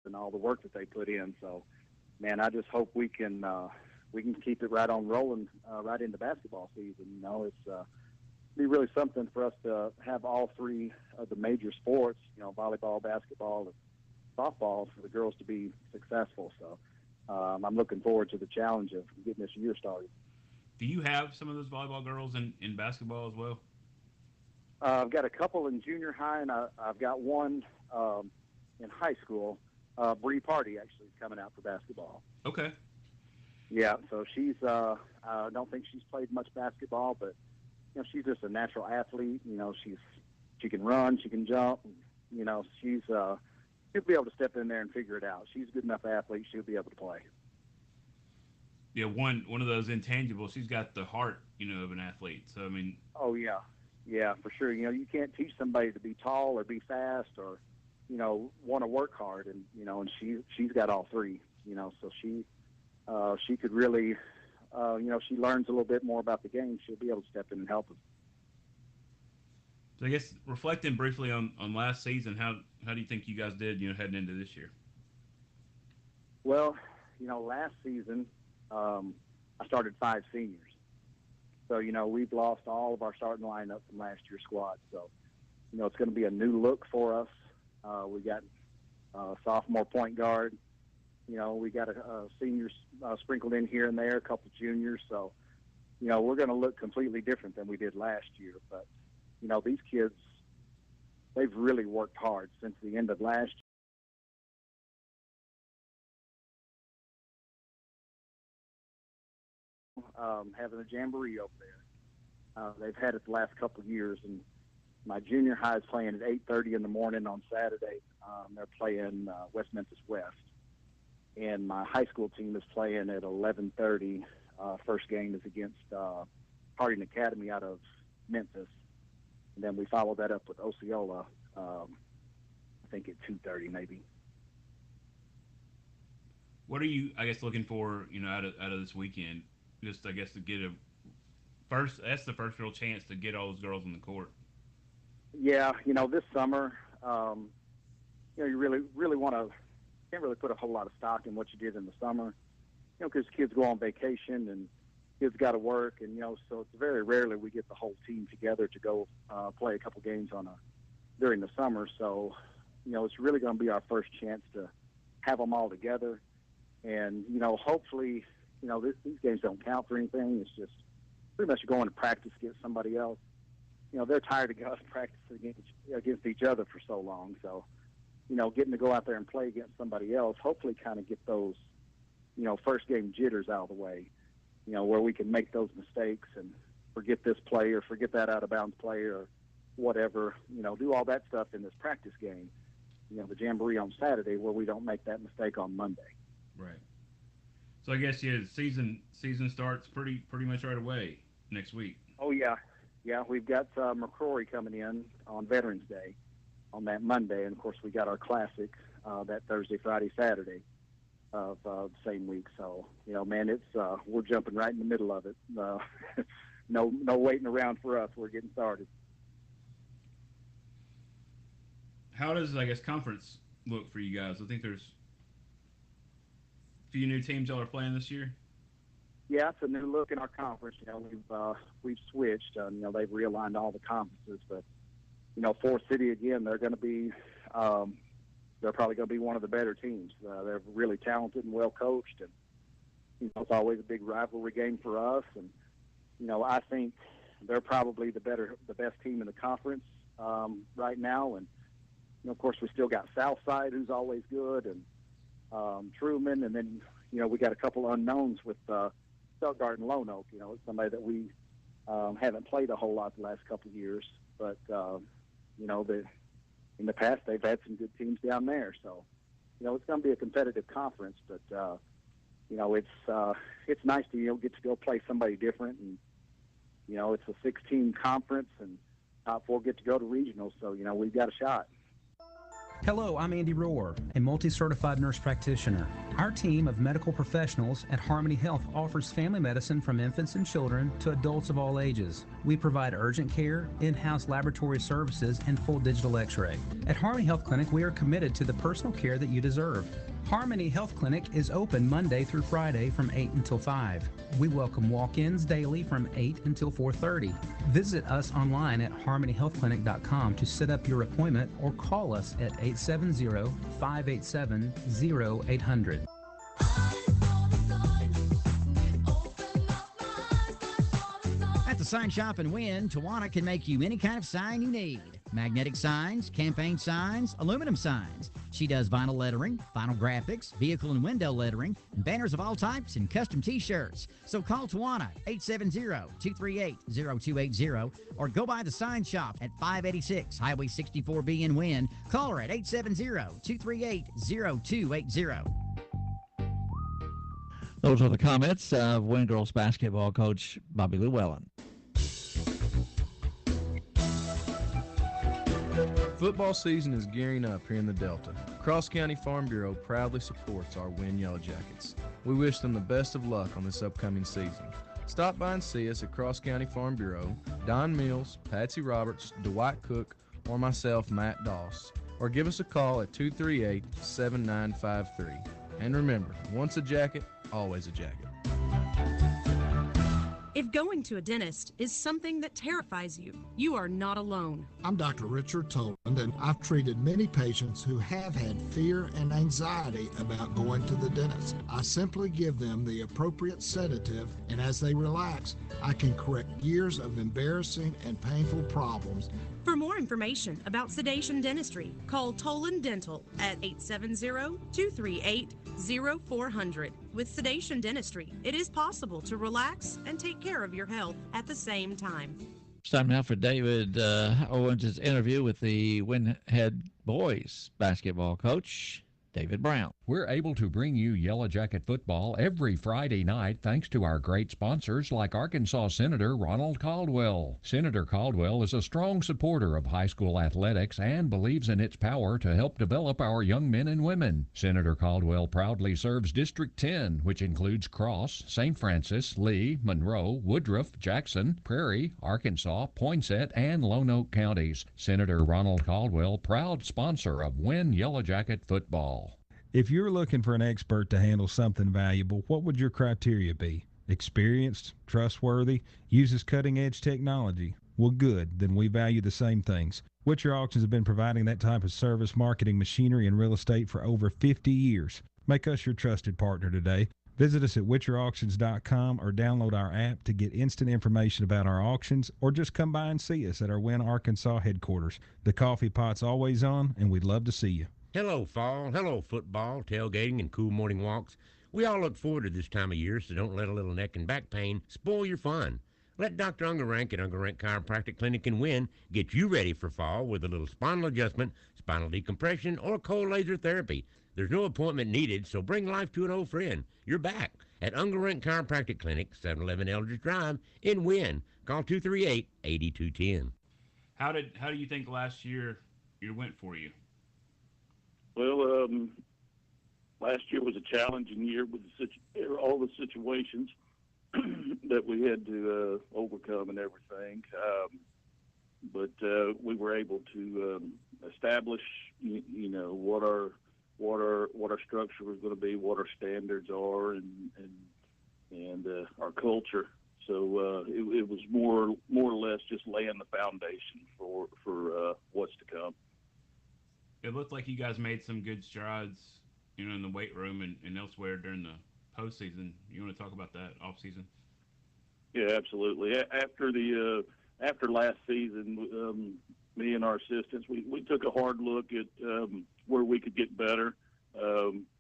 and all the work that they put in. So, man, I just hope we can keep it right on rolling right into basketball season. You know, it's be really something for us to have all three of the major sports, you know, volleyball, basketball, and softball, for the girls to be successful. So I'm looking forward to the challenge of getting this year started. Do you have some of those volleyball girls in basketball as well? I've got a couple in junior high, and I've got one in high school. Bree Party actually is coming out for basketball. Okay. Yeah, so she's I don't think she's played much basketball, but you know, she's just a natural athlete. You know, she can run, she can jump. You know, she'll be able to step in there and figure it out. She's a good enough athlete; she'll be able to play. Yeah, one of those intangibles. She's got the heart, of an athlete. So I mean, Oh yeah, yeah, for sure. You know, you can't teach somebody to be tall or be fast or want to work hard, and and she's got all three. So she could really, she learns a little bit more about the game. She'll be able to step in and help us. so I guess reflecting briefly on last season, how do you think you guys did, heading into this year? Well, last season I started five seniors. So, we've lost all of our starting lineup from last year's squad. So, it's going to be a new look for us. We got a sophomore point guard. We got a seniors sprinkled in here and there, a couple juniors. So, we're going to look completely different than we did last year. But, these kids, they've really worked hard since the end of last year. Having a jamboree over there. They've had it the last couple of years, and my junior high is playing at 8:30 in the morning on Saturday. They're playing West Memphis West, and my high school team is playing at 11:30. First game is against Harding Academy out of Memphis, and then we follow that up with Osceola. I think at 2:30 maybe. What are you, I guess, looking for, out of this weekend? Just, I guess, to get a first. That's the first real chance to get all those girls on the court. Yeah, this summer, you really want to can't really put a whole lot of stock in what you did in the summer, because kids go on vacation and kids got to work, and so it's very rarely we get the whole team together to go play a couple games during the summer. So, it's really going to be our first chance to have them all together, and hopefully, these games don't count for anything. It's just pretty much going to practice against somebody else. They're tired of us practicing against each other for so long. So, getting to go out there and play against somebody else, hopefully kind of get those, first game jitters out of the way, where we can make those mistakes and forget this play or forget that out of bounds play or whatever, do all that stuff in this practice game, the jamboree on Saturday, where we don't make that mistake on Monday. Right. So I guess, yeah, the season starts pretty much right away next week. Oh yeah, yeah. We've got McCrory coming in on Veterans Day on that Monday, and of course we got our classic that Thursday, Friday, Saturday of the same week. So man, it's we're jumping right in the middle of it. No waiting around for us. We're getting started. How does, I guess, conference look for you guys? I think there's a few new teams y'all are playing this year. Yeah, it's a new look in our conference. We've switched. They've realigned all the conferences, but Forest City again, they're going to be they're probably going to be one of the better teams. They're really talented and well coached, and it's always a big rivalry game for us. And I think they're probably the best team in the conference right now. And of course, we still got Southside, who's always good, and Truman, and then we got a couple unknowns with Stuttgart and Lone Oak. It's somebody that we haven't played a whole lot the last couple of years, but in the past they've had some good teams down there. So it's going to be a competitive conference, but it's nice to get to go play somebody different, and it's a 16 conference, and top four get to go to regionals. So we've got a shot. Hello, I'm Andy Rohr, a multi-certified nurse practitioner. Our team of medical professionals at Harmony Health offers family medicine from infants and children to adults of all ages. We provide urgent care, in-house laboratory services, and full digital x-ray. At Harmony Health Clinic, we are committed to the personal care that you deserve. Harmony Health Clinic is open Monday through Friday from 8 until 5. We welcome walk-ins daily from 8 until 4:30. Visit us online at harmonyhealthclinic.com to set up your appointment or call us at 870-587-0800. At the Sign Shop in Wynne, Tawana can make you any kind of sign you need. Magnetic signs, campaign signs, aluminum signs. She does vinyl lettering, vinyl graphics, vehicle and window lettering, and banners of all types and custom T-shirts. So call Tawana, 870-238-0280, or go by the Sign Shop at 586 Highway 64B in Wynne. Call her at 870-238-0280. Those are the comments of Wynne girls basketball coach Bobby Llewellyn. Football season is gearing up here in the Delta. Cross County Farm Bureau proudly supports our Wynne Yellow Jackets. We wish them the best of luck on this upcoming season. Stop by and see us at Cross County Farm Bureau, Don Mills, Patsy Roberts, Dwight Cook, or myself, Matt Doss, or give us a call at 238-7953. And remember, once a jacket, always a jacket. If going to a dentist is something that terrifies you, you are not alone. I'm Dr. Richard Toland, and I've treated many patients who have had fear and anxiety about going to the dentist. I simply give them the appropriate sedative, and as they relax, I can correct years of embarrassing and painful problems. For more information about sedation dentistry, call Toland Dental at 870-238-0400. With sedation dentistry, it is possible to relax and take care of your health at the same time. It's time now for David Owens' interview with the Wynne head boys basketball coach, David Brown. We're able to bring you Yellow Jacket football every Friday night thanks to our great sponsors like Arkansas Senator Ronald Caldwell. Senator Caldwell is a strong supporter of high school athletics and believes in its power to help develop our young men and women. Senator Caldwell proudly serves District 10, which includes Cross, St. Francis, Lee, Monroe, Woodruff, Jackson, Prairie, Arkansas, Poinsett, and Lone Oak counties. Senator Ronald Caldwell, proud sponsor of Wynne Yellow Jacket football. If you're looking for an expert to handle something valuable, what would your criteria be? Experienced, trustworthy, uses cutting-edge technology? Well, good. Then we value the same things. Witcher Auctions have been providing that type of service, marketing, machinery, and real estate for over 50 years. Make us your trusted partner today. Visit us at witcherauctions.com or download our app to get instant information about our auctions, or just come by and see us at our Wynne, Arkansas headquarters. The coffee pot's always on, and we'd love to see you. Hello, fall. Hello, football, tailgating, and cool morning walks. We all look forward to this time of year, so don't let a little neck and back pain spoil your fun. Let Dr. Ungerank at Ungerank Chiropractic Clinic in Wynne get you ready for fall with a little spinal adjustment, spinal decompression, or cold laser therapy. There's no appointment needed, so bring life to an old friend. You're back at Ungerank Chiropractic Clinic, 711 Eldridge Drive in Wynne. Call 238-8210. How do you think last year went for you? Well, last year was a challenging year with all the situations that we had to overcome and everything. But we were able to establish, what our structure was going to be, what our standards are, and our culture. So it was more or less just laying the foundation for what's to come. It looked like you guys made some good strides, in the weight room and elsewhere during the postseason. You want to talk about that off season? Yeah, absolutely. After last season, me and our assistants, we took a hard look at where we could get better,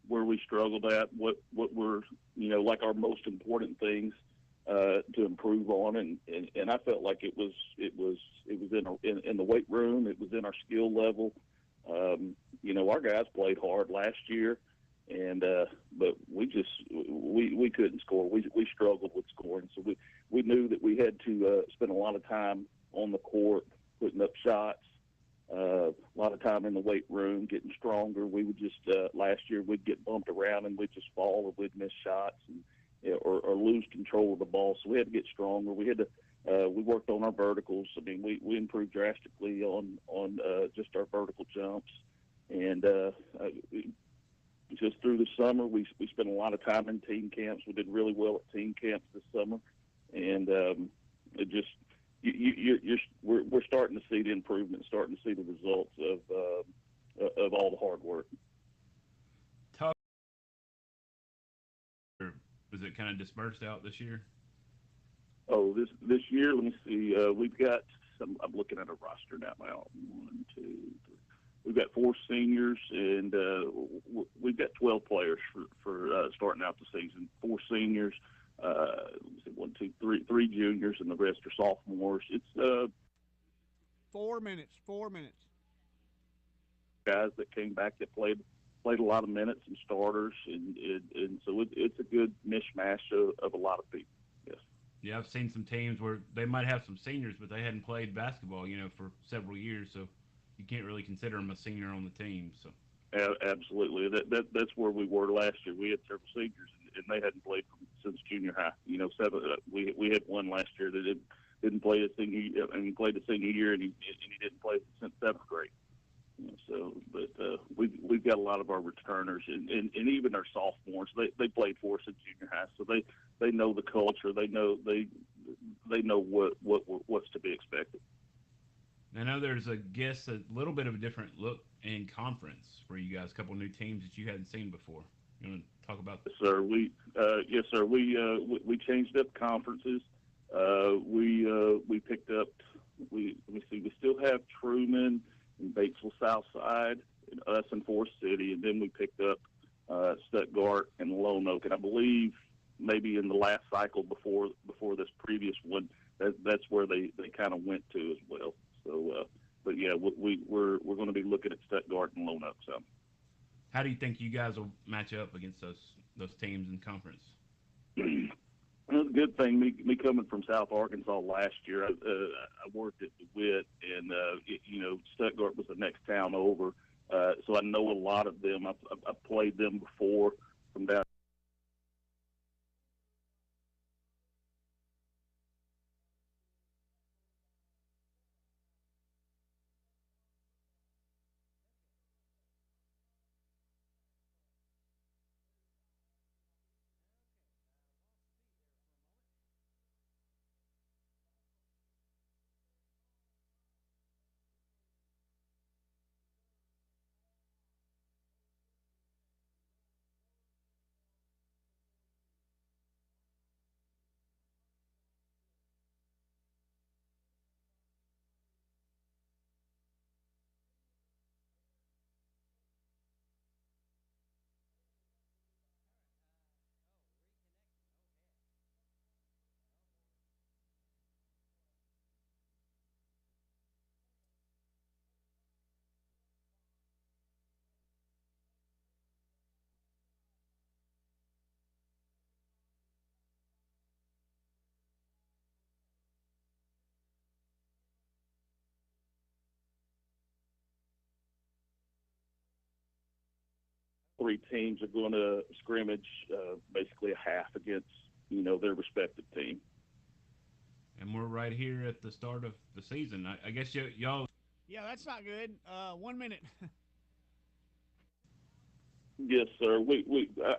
where we struggled at, what were like our most important things to improve on, and I felt like it was in the weight room, it was in our skill level. Our guys played hard last year, but we couldn't score. We struggled with scoring, so we knew that we had to spend a lot of time on the court, putting up shots, a lot of time in the weight room, getting stronger. We would just last year we'd get bumped around and we'd just fall or we'd miss shots and or lose control of the ball. So we had to get stronger. We had to we worked on our verticals. I mean, we improved drastically on just our vertical jumps, and just through the summer we spent a lot of time in team camps. We did really well at team camps this summer, and it just we're starting to see the improvement, starting to see the results of all the hard work. Was it kind of dispersed out this year? Oh, this year, let me see. We've got some. I'm looking at a roster now. 1, 2, 3. We've got 4 seniors, and we've got 12 players for starting out the season. 4 seniors. Let me see, 1, 2, 3, 3 juniors, and the rest are sophomores. It's 4 minutes. 4 minutes. Guys that came back that played a lot of minutes and starters, and so it's a good mishmash of a lot of people. Yes. Yeah, I've seen some teams where they might have some seniors, but they hadn't played basketball, for several years, so you can't really consider them a senior on the team. So. Absolutely, that's where we were last year. We had several seniors, and they hadn't played since junior high. 7. We had one last year that didn't play a senior. I mean, played the senior year, and he didn't play since 7th grade. But we've got a lot of our returners and even our sophomores. They played for us in junior high, so they know the culture. They know what's to be expected. I know there's a little bit of a different look in conference for you guys. A couple new teams that you hadn't seen before. You want to talk about that? Yes, sir. We changed up conferences. We picked up. Let me see. We still have Truman in Batesville Southside, and us in Forest City, and then we picked up Stuttgart and Lone Oak. And I believe maybe in the last cycle before this previous one, that's where they kind of went to as well. So, but yeah, we're going to be looking at Stuttgart and Lone Oak. So, how do you think you guys will match up against those teams in conference? Well, it's a good thing. Me coming from South Arkansas last year, I worked at DeWitt, and Stuttgart was the next town over, so I know a lot of them. I've played them before from down. Three teams are going to scrimmage basically a half against their respective team. And we're right here at the start of the season. I guess y'all. Yeah, that's not good. 1 minute. Yes, sir.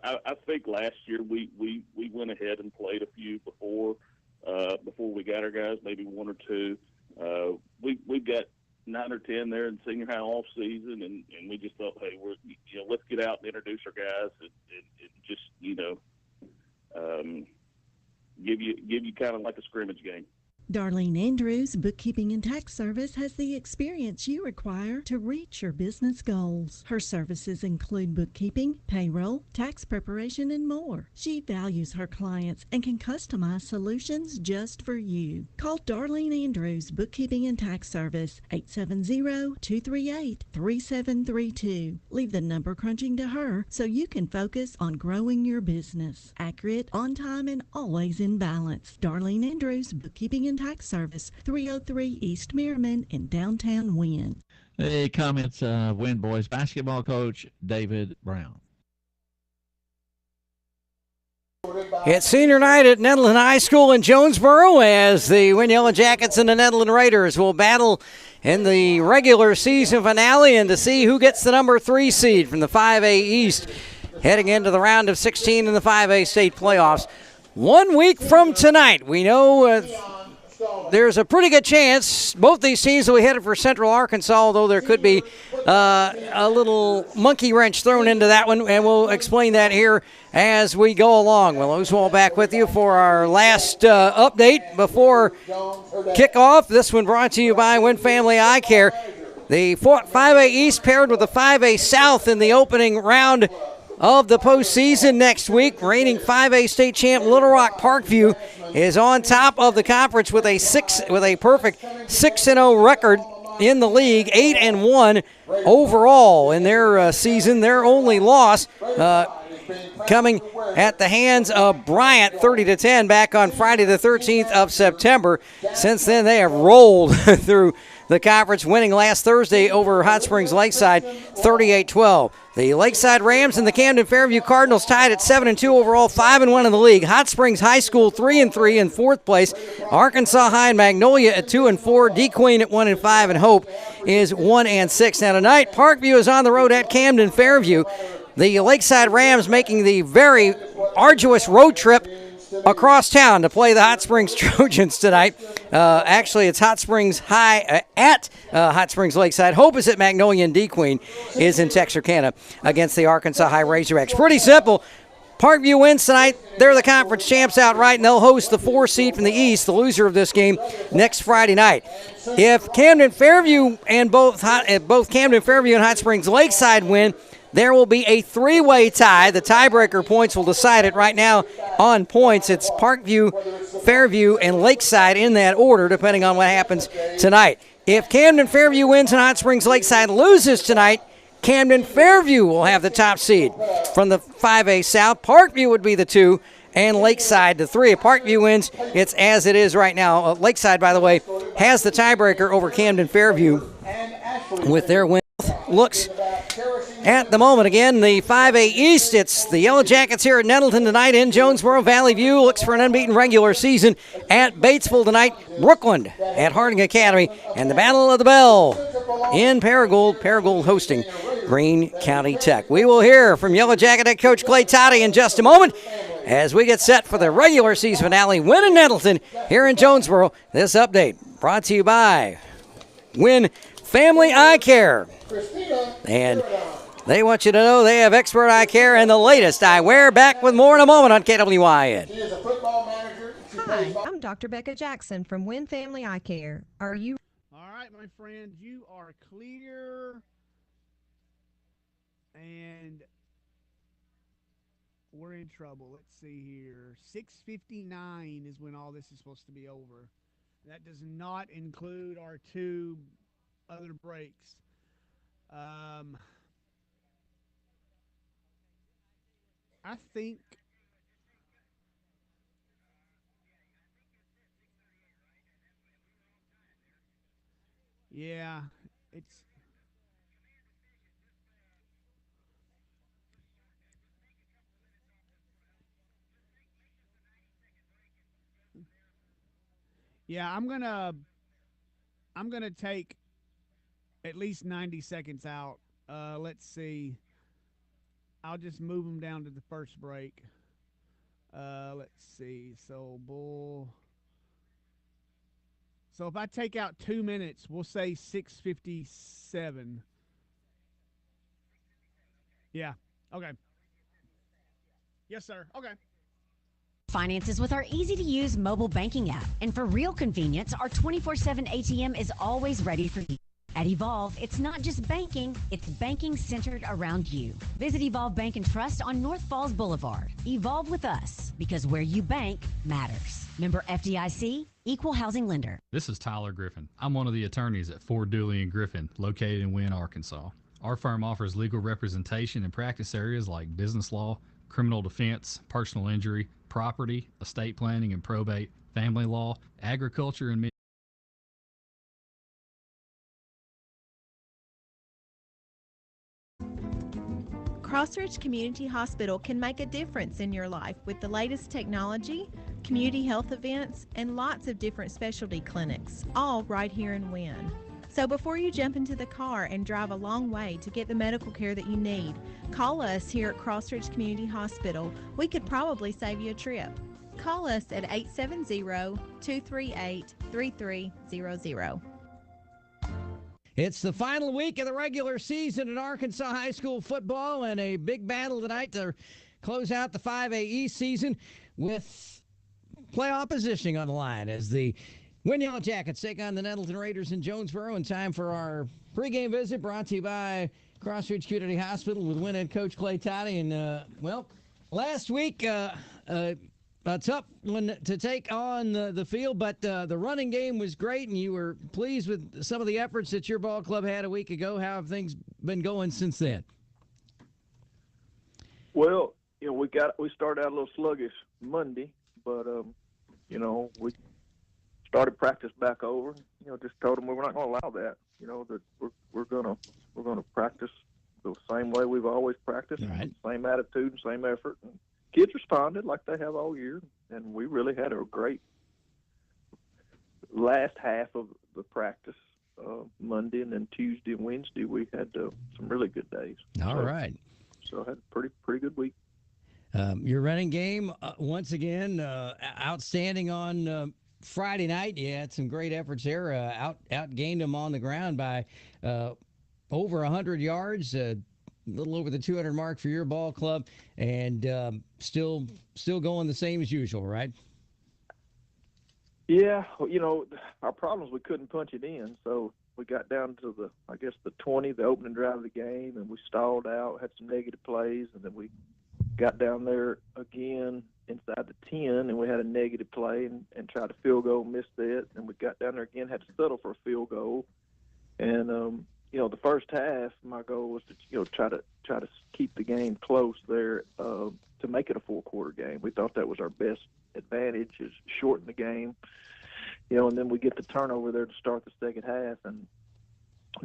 I think last year we went ahead and played a few before we got our guys, maybe 1 or 2. We've got 9 or 10 there in senior high off season, and we just thought, hey, let's get out and introduce our guys and just give you kind of like a scrimmage game. Darlene Andrews Bookkeeping and Tax Service has the experience you require to reach your business goals. Her services include bookkeeping, payroll, tax preparation, and more. She values her clients and can customize solutions just for you. Call Darlene Andrews Bookkeeping and Tax Service 870-238-3732. Leave the number crunching to her so you can focus on growing your business. Accurate, on time, and always in balance. Darlene Andrews Bookkeeping and Tax Service, 303 East Merriman in downtown Wynne. The comments of Wynne boys basketball coach David Brown. It's senior night at Nettleton High School in Jonesboro as the Wynne Yellow Jackets and the Nettleton Raiders will battle in the regular season finale and to see who gets the number 3 seed from the 5A East heading into the round of 16 in the 5A state playoffs. 1 week from tonight, we know there's a pretty good chance both these teams will be headed for Central Arkansas, although there could be a little monkey wrench thrown into that one, and we'll explain that here as we go along. Will Oswald back with you for our last update before kickoff. This one brought to you by Wynne Family Eye Care. The 5A East paired with the 5A South in the opening round of the postseason next week. Reigning 5A state champ Little Rock Parkview is on top of the conference with a perfect 6-0 record in the league, 8-1 overall in their season. Their only loss coming at the hands of Bryant, 30-10, back on Friday the 13th of September. Since then, they have rolled through the conference, winning last Thursday over Hot Springs Lakeside, 38-12. The Lakeside Rams and the Camden Fairview Cardinals tied at 7-2 overall, 5-1 in the league. Hot Springs High School 3-3 in fourth place. Arkansas High and Magnolia at 2-4. D Queen at 1-5, and Hope is 1-6. Now tonight, Parkview is on the road at Camden Fairview. The Lakeside Rams making the very arduous road trip across town to play the Hot Springs Trojans tonight. Actually, it's Hot Springs High at Hot Springs Lakeside. Hope is at Magnolia, and D Queen is in Texarkana against the Arkansas High Razorbacks. Pretty simple. Parkview wins tonight. They're the conference champs outright, and they'll host the 4 seed from the East, the loser of this game, next Friday night. If Camden Fairview and both Camden Fairview and Hot Springs Lakeside win, there will be a 3-way tie. The tiebreaker points will decide it. Right now on points, it's Parkview, Fairview, and Lakeside in that order, depending on what happens tonight. If Camden Fairview wins and Hot Springs Lakeside loses tonight, Camden Fairview will have the top seed. From the 5A South, Parkview would be the 2, and Lakeside the 3. If Parkview wins, it's as it is right now. Lakeside, by the way, has the tiebreaker over Camden Fairview with their win. Looks at the moment. Again, the 5A East, it's the Yellow Jackets here at Nettleton tonight in Jonesboro. Valley View looks for an unbeaten regular season at Batesville tonight. Brookland at Harding Academy. And the Battle of the Bell in Paragould. Paragould hosting Greene County Tech. We will hear from Yellow Jacket head coach Klay Tody in just a moment as we get set for the regular season finale. Wynne and Nettleton here in Jonesboro. This update brought to you by Wynne Family Eye Care. And they want you to know they have expert eye care and the latest eyewear. Back with more in a moment on KWYN. Hi, I'm Dr. Becca Jackson from Wynne Family Eye Care. Are you? All right, my friend, you are clear. And we're in trouble. Let's see here. 6:59 is when all this is supposed to be over. That does not include our 2 other breaks. I think yeah, it's yeah, I'm gonna take at least 90 seconds out. Let's see. I'll just move them down to the first break. Let's see. So if I take out 2 minutes, we'll say 6:57. Yeah. Okay. Yes, sir. Okay. Finances with our easy-to-use mobile banking app. And for real convenience, our 24/7 ATM is always ready for you. At Evolve, it's not just banking, it's banking centered around you. Visit Evolve Bank and Trust on North Falls Boulevard. Evolve with us, because where you bank matters. Member FDIC, Equal Housing Lender. This is Tyler Griffin. I'm one of the attorneys at Ford Dooley & Griffin, located in Wynne, Arkansas. Our firm offers legal representation in practice areas like business law, criminal defense, personal injury, property, estate planning and probate, family law, agriculture, and Crossridge Community Hospital can make a difference in your life with the latest technology, community health events, and lots of different specialty clinics, all right here in Wynne. So before you jump into the car and drive a long way to get the medical care that you need, call us here at Crossridge Community Hospital. We could probably save you a trip. Call us at 870-238-3300. It's the final week of the regular season in Arkansas high school football, and a big battle tonight to close out the 5A East season with playoff positioning on the line as the Wynne Yellow Jackets take on the Nettleton Raiders in Jonesboro. In time for our pregame visit, brought to you by Crossridge Community Hospital with Wynne head coach Klay Tody. And, last week, a tough one to take on the field, but the running game was great, and you were pleased with some of the efforts that your ball club had a week ago. How have things been going since then? Well, we started out a little sluggish Monday, but we started practice back over. Just told them we're not going to allow that. That we're gonna practice the same way we've always practiced, right. Same attitude and same effort. And kids responded like they have all year, and we really had a great last half of the practice. Monday and then Tuesday and Wednesday we had some really good days. All right. So I had a pretty good week. Your running game, once again, outstanding on Friday night. You had some great efforts there. Outgained them on the ground by over 100 yards. A little over the 200 mark for your ball club, and still going the same as usual, right? Yeah, our problem is we couldn't punch it in, so we got down to the 20, the opening drive of the game, and we stalled out, had some negative plays, and then we got down there again inside the 10, and we had a negative play and tried a field goal, missed it, and we got down there again, had to settle for a field goal, and the first half, my goal was to try to keep the game close there to make it a four-quarter game. We thought that was our best advantage, is shorten the game, and then we get the turnover there to start the second half and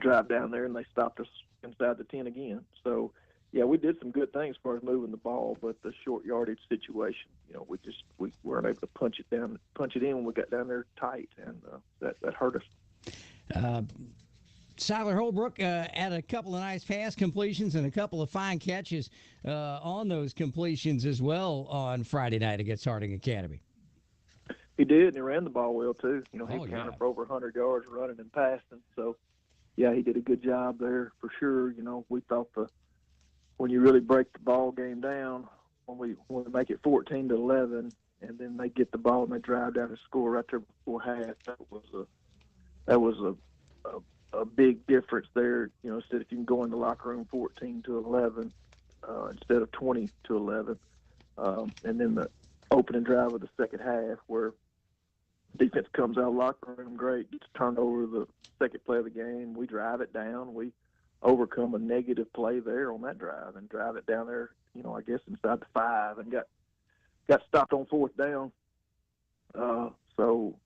drive down there, and they stopped us inside the 10 again. So, yeah, we did some good things as far as moving the ball, but the short yardage situation, we weren't able to punch it in when we got down there tight, and that hurt us. Siler Holbrook had a couple of nice pass completions and a couple of fine catches on those completions as well on Friday night against Harding Academy. He did, and he ran the ball well, too. He counted for over 100 yards running and passing. So, yeah, he did a good job there for sure. We thought when you really break the ball game down, when we make it 14-11, and then they get the ball and they drive down and score right there before half, that was a big difference there. Instead if you can go in the locker room 14-11 instead of 20-11, and then the opening drive of the second half where defense comes out of the locker room great, gets turned over the second play of the game. We drive it down. We overcome a negative play there on that drive and drive it down there, inside the 5, and got stopped on fourth down. So,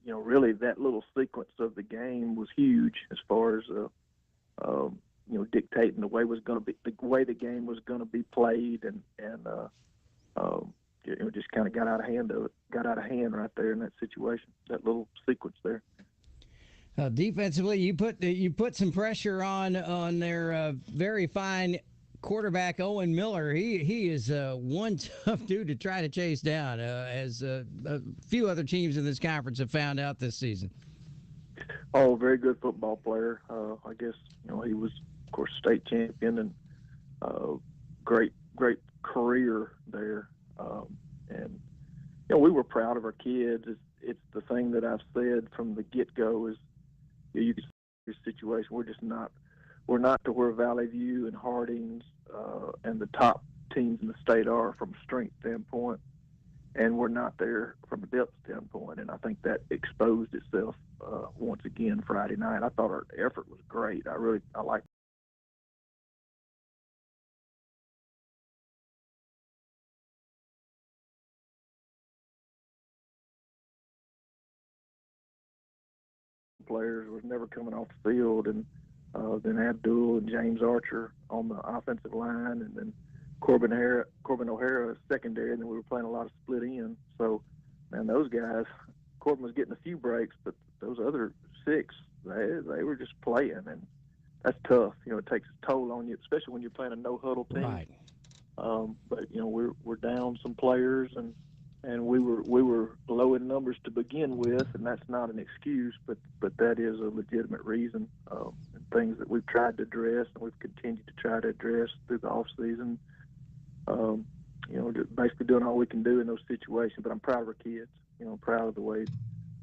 really that little sequence of the game was huge as far as, dictating the way the game was going to be played, and just kind of got out of hand right there in that situation, that little sequence there. Defensively, you put some pressure on their very fine quarterback Owen Miller. He is one tough dude to try to chase down, as a few other teams in this conference have found out this season. Oh, very good football player. I guess he was, of course, state champion, and great career there. And we were proud of our kids. It's the thing that I've said from the get-go is you can see this situation. We're not to where Valley View and Harding's and the top teams in the state are from a strength standpoint, and we're not there from a depth standpoint. And I think that exposed itself once again Friday night. I thought our effort was great. I liked. Players was never coming off the field, and then Abdul and James Archer on the offensive line, and then Corbin O'Hara secondary, and then we were playing a lot of split ends. So, man, those guys, Corbin was getting a few breaks, but those other 6, they were just playing, and that's tough. It takes a toll on you, especially when you're playing a no-huddle team. Right. But we're down some players, and we were low in numbers to begin with, and that's not an excuse, but that is a legitimate reason, and things that we've tried to address and we've continued to try to address through the off season. Just basically doing all we can do in those situations. But I'm proud of our kids. I'm proud of the way.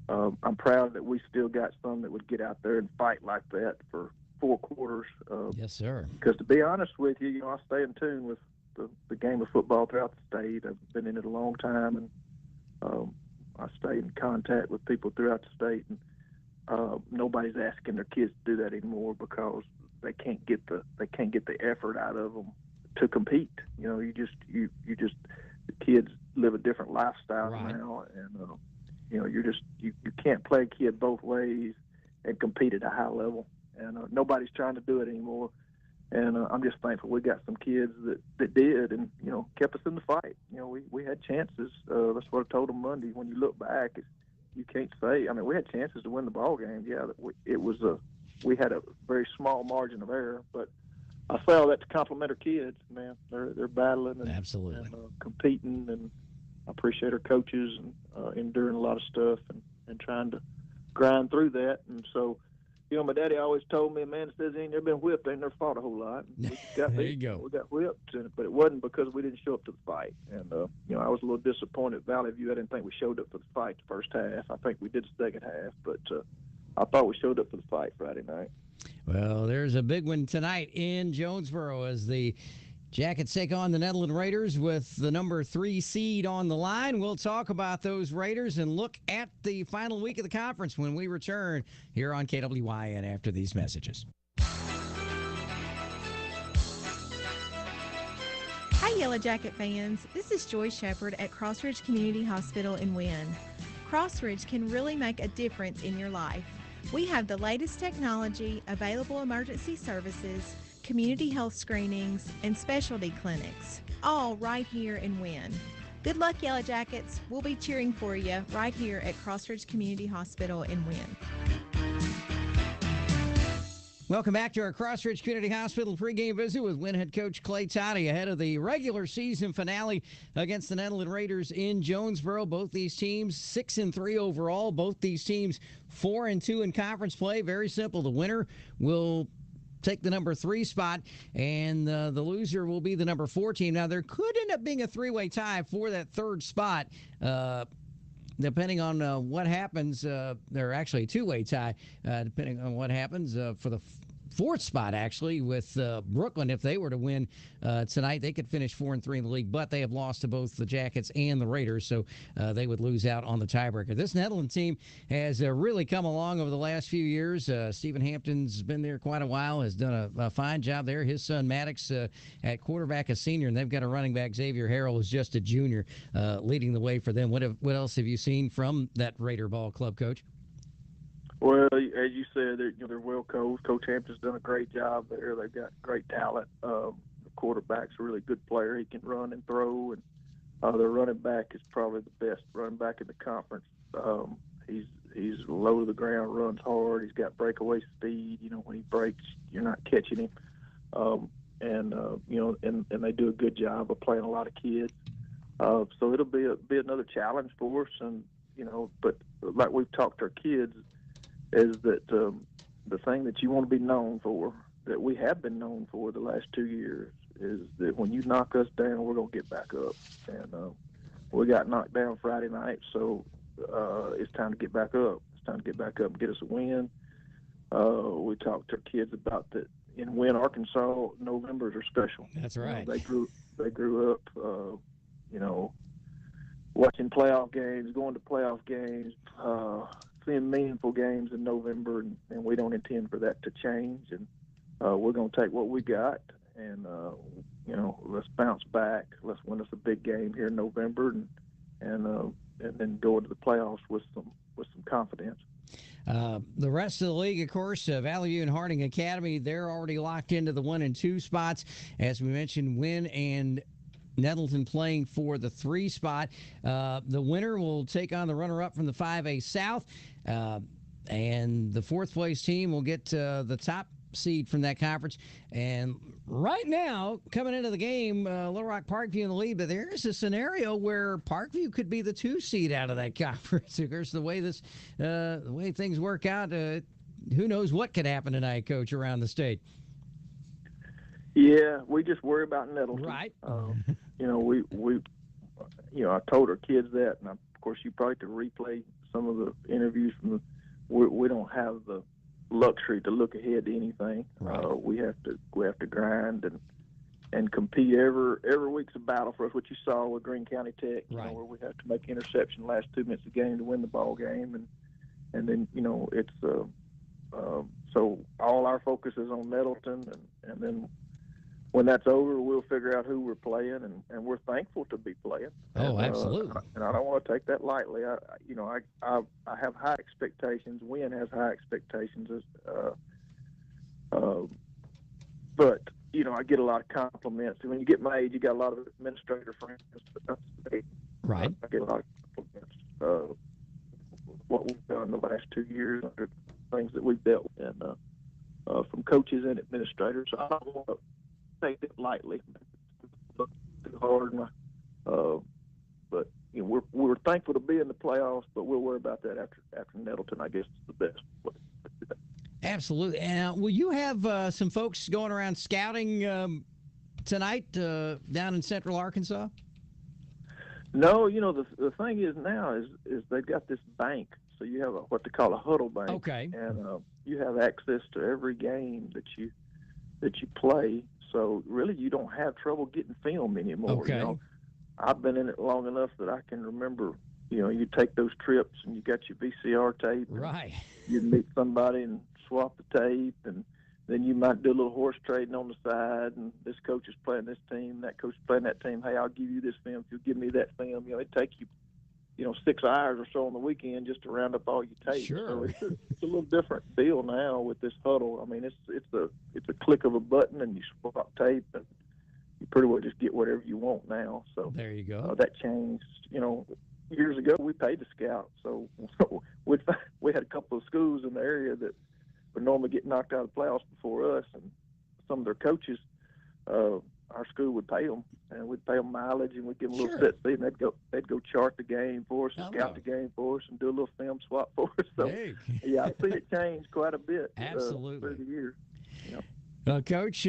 I'm proud that we still got some that would get out there and fight like that for 4 quarters. Yes, sir. Because to be honest with you, I stay in tune with the game of football throughout the state. I've been in it a long time, and I stay in contact with people throughout the state. And nobody's asking their kids to do that anymore because they can't get the effort out of them to compete. You just the kids live a different lifestyle now, and you can't play a kid both ways and compete at a high level. And nobody's trying to do it anymore. And I'm just thankful we got some kids that did, and kept us in the fight. We had chances. That's what I told them Monday. When you look back, you can't say. I mean, we had chances to win the ball game. Yeah, we had a very small margin of error, but I say all that to compliment our kids. Man, they're battling and absolutely and, competing, and I appreciate our coaches and enduring a lot of stuff and trying to grind through that. And so. My daddy always told me, a man that says he ain't never been whipped ain't never fought a whole lot. And we got there you go. We got whipped, but it wasn't because we didn't show up to the fight. And, I was a little disappointed at Valley View. I didn't think we showed up for the fight the first half. I think we did the second half, but I thought we showed up for the fight Friday night. Well, there's a big one tonight in Jonesboro as the Jackets take on the Nettleton Raiders with the number 3 seed on the line. We'll talk about those Raiders and look at the final week of the conference when we return here on KWYN after these messages. Hi, Yellow Jacket fans. This is Joy Shepard at Crossridge Community Hospital in Wynne. Crossridge can really make a difference in your life. We have the latest technology, available emergency services, community health screenings, and specialty clinics, all right here in Wynne. Good luck, Yellow Jackets. We'll be cheering for you right here at Crossridge Community Hospital in Wynne. Welcome back to our Crossridge Community Hospital pregame visit with Wynne head coach Klay Tody ahead of the regular season finale against the Nettleton Raiders in Jonesboro. Both these teams 6-3 overall. Both these teams 4-2 in conference play. Very simple. The winner will take the number 3 spot, and the loser will be the number 4 team. Now, there could end up being a 3-way tie for that 3rd spot, depending on what happens. They're actually a 2-way tie, depending on what happens for the 4th spot, actually, with Brooklyn. If they were to win tonight, they could finish 4-3 in the league, but they have lost to both the Jackets and the Raiders, so they would lose out on the tiebreaker. This Nettleton team has really come along over the last few years. Stephen Hampton's been there quite a while, has done a fine job there. His son Maddox at quarterback, a senior, and they've got a running back, Xavier Harrell, who's just a junior, leading the way for them. What else have you seen from that Raider ball club, Coach? Well, as you said, they're well coached. Coach Hampton's done a great job there. They've got great talent. The quarterback's a really good player. He can run and throw, and their running back is probably the best running back in the conference. He's low to the ground, runs hard. He's got breakaway speed. When he breaks, you're not catching him. And they do a good job of playing a lot of kids. So it'll be another challenge for us. And but like we've talked to our kids, is that the thing that you want to be known for, that we have been known for the last 2 years, is that when you knock us down, we're going to get back up. And we got knocked down Friday night, so it's time to get back up. It's time to get back up and get us a win. We talked to our kids about that. In Wynne, Arkansas, Novembers are special. That's right. They grew up, watching playoff games, going to playoff games, seeing meaningful games in November, and we don't intend for that to change. And we're going to take what we got, and let's bounce back. Let's win us a big game here in November, and then go into the playoffs with some confidence. The rest of the league, of course, Valley View and Harding Academy, they're already locked into the 1 and 2 spots. As we mentioned, Wynne and Nettleton playing for the 3 spot. The winner will take on the runner-up from the 5A South, and the 4th place team will get the top seed from that conference. And right now, coming into the game, Little Rock Parkview in the lead, but there is a scenario where Parkview could be the 2 seed out of that conference. Of course, the way things work out, who knows what could happen tonight, Coach, around the state. Yeah, we just worry about Nettleton. Right. I told our kids that, and of course, you probably could replay some of the interviews from we don't have the luxury to look ahead to anything. Right. We have to grind and compete. Every week's a battle for us. What you saw with Greene County Tech, right, where we have to make interception last 2 minutes of the game to win the ball game, and then it's so all our focus is on Nettleton, and then when that's over, we'll figure out who we're playing, and we're thankful to be playing. Oh, absolutely. And I don't want to take that lightly. I have high expectations. Wynne has high expectations. But I get a lot of compliments. When you get my age, you got a lot of administrator friends. Right. I get a lot of compliments. What we've done the last 2 years, under things that we've dealt with, and from coaches and administrators. So I don't want to take it lightly. Too hard, but we're thankful to be in the playoffs. But we'll worry about that after Nettleton. I guess is the best way to do that. Absolutely. And will you have some folks going around scouting tonight down in Central Arkansas? No, the thing is now is they've got this bank, so you have what they call a huddle bank. Okay. And you have access to every game that you play. So really, you don't have trouble getting film anymore. Okay. I've been in it long enough that I can remember. You take those trips and you got your VCR tape. Right. You'd meet somebody and swap the tape, and then you might do a little horse trading on the side. And this coach is playing this team, that coach is playing that team. Hey, I'll give you this film if you'll give me that film. It'd take you, 6 hours or so on the weekend just to round up all your tape. Sure. So it's a little different deal now with this huddle. I mean, it's a click of a button and you swap tape, and you pretty well just get whatever you want now. So there you go. That changed. Years ago we paid to scout, so we had a couple of schools in the area that would normally get knocked out of the playoffs before us, and some of their coaches, our school would pay them, and we'd pay them mileage, and we'd give them a little set fee, and they'd go chart the game for us, and scout the game for us, and do a little film swap for us. So yeah, I see it change quite a bit. Absolutely. Through the years. Well, Coach,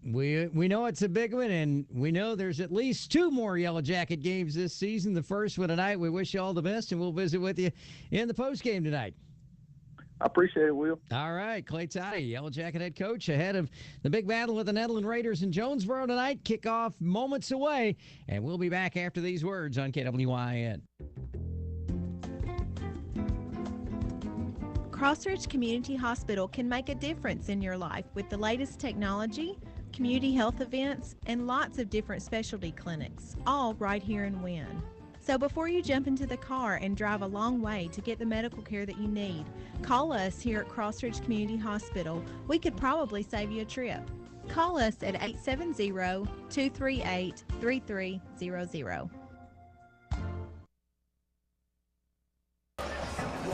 we know it's a big one, and we know there's at least 2 more Yellow Jacket games this season. The first one tonight. We wish you all the best, and we'll visit with you in the post game tonight. I appreciate it, Will. All right, Klay Tody, Yellow Jacket head coach, ahead of the big battle with the Nettleton Raiders in Jonesboro tonight. Kickoff moments away, and we'll be back after these words on KWYN. Crossridge Community Hospital can make a difference in your life with the latest technology, community health events, and lots of different specialty clinics, all right here in Wynne. So before you jump into the car and drive a long way to get the medical care that you need, call us here at Crossridge Community Hospital. We could probably save you a trip. Call us at 870-238-3300.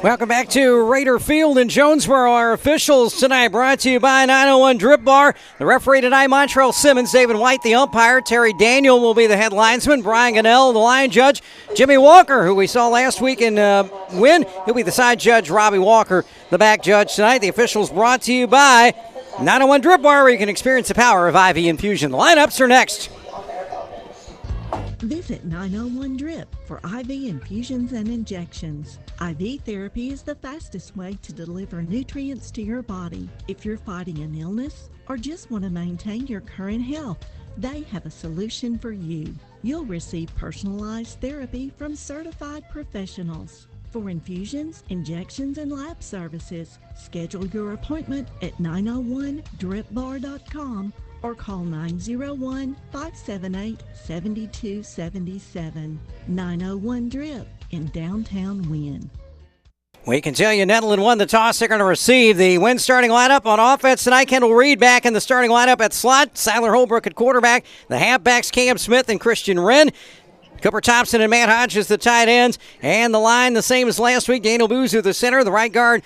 Welcome back to Raider Field in Jonesboro. Our officials tonight brought to you by 901 Drip Bar. The referee tonight, Montrell Simmons, David White, the umpire. Terry Daniel will be the head linesman. Brian Gannell, the line judge. Jimmy Walker, who we saw last week in Wynne, he'll be the side judge. Robbie Walker, the back judge tonight. The officials brought to you by 901 Drip Bar, where you can experience the power of IV infusion. The lineups are next. Visit 901 Drip for IV infusions and injections. IV therapy is the fastest way to deliver nutrients to your body. If you're fighting an illness or just want to maintain your current health, they have a solution for you. You'll receive personalized therapy from certified professionals. For infusions, injections, and lab services, schedule your appointment at 901dripbar.com or call 901-578-7277. 901 Drip in downtown Wynne. We can tell you Nettleton won the toss. They're going to receive the Wynne starting lineup on offense tonight. Kendall Reed back in the starting lineup at slot. Siler Holbrook at quarterback. The halfbacks Cam Smith and Christian Wren. Cooper Thompson and Matt Hodges the tight ends. And the line the same as last week. Daniel Boozer the center. The right guard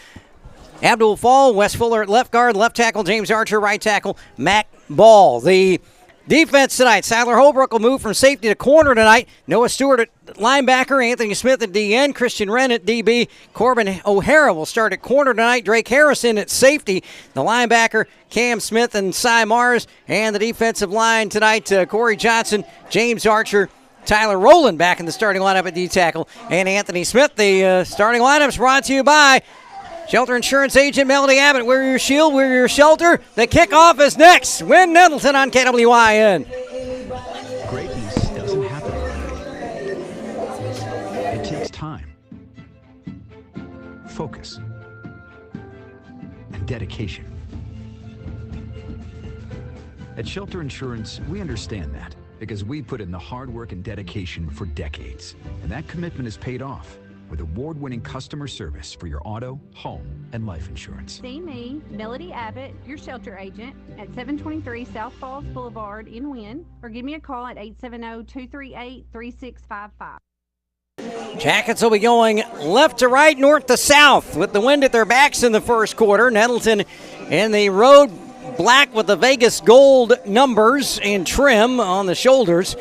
Abdul Fall. Wes Fuller at left guard. Left tackle James Archer. Right tackle Matt Ball. The defense tonight, Siler Holbrook will move from safety to corner tonight. Noah Stewart at linebacker, Anthony Smith at DN, Christian Wren at DB, Corbin O'Hara will start at corner tonight, Drake Harrison at safety, the linebacker, Cam Smith and Cy Mars, and the defensive line tonight, Corey Johnson, James Archer, Tyler Rowland back in the starting lineup at D-tackle, and Anthony Smith. The starting lineups brought to you by Shelter Insurance Agent Melody Abbott. We're your shield, we're your shelter. The kickoff is next. Wynne Nettleton on KWYN. Greatness doesn't happen overnight. It takes time, focus, and dedication. At Shelter Insurance, we understand that because we put in the hard work and dedication for decades. And that commitment is paid off with award-winning customer service for your auto, home, and life insurance. See me, Melody Abbott, your shelter agent, at 723 South Falls Boulevard in Wynne, or give me a call at 870-238-3655. Jackets will be going left to right, north to south, with the wind at their backs in the first quarter. Nettleton in the road black with the Vegas gold numbers and trim on the shoulders.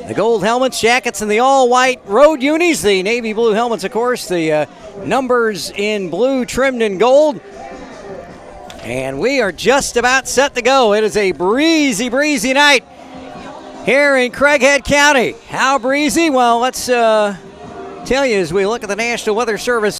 The gold helmets, jackets, and the all-white road unis. The navy blue helmets, of course. The numbers in blue trimmed in gold. And we are just about set to go. It is a breezy, breezy night here in Craighead County. How breezy? Well, let's tell you as we look at the National Weather Service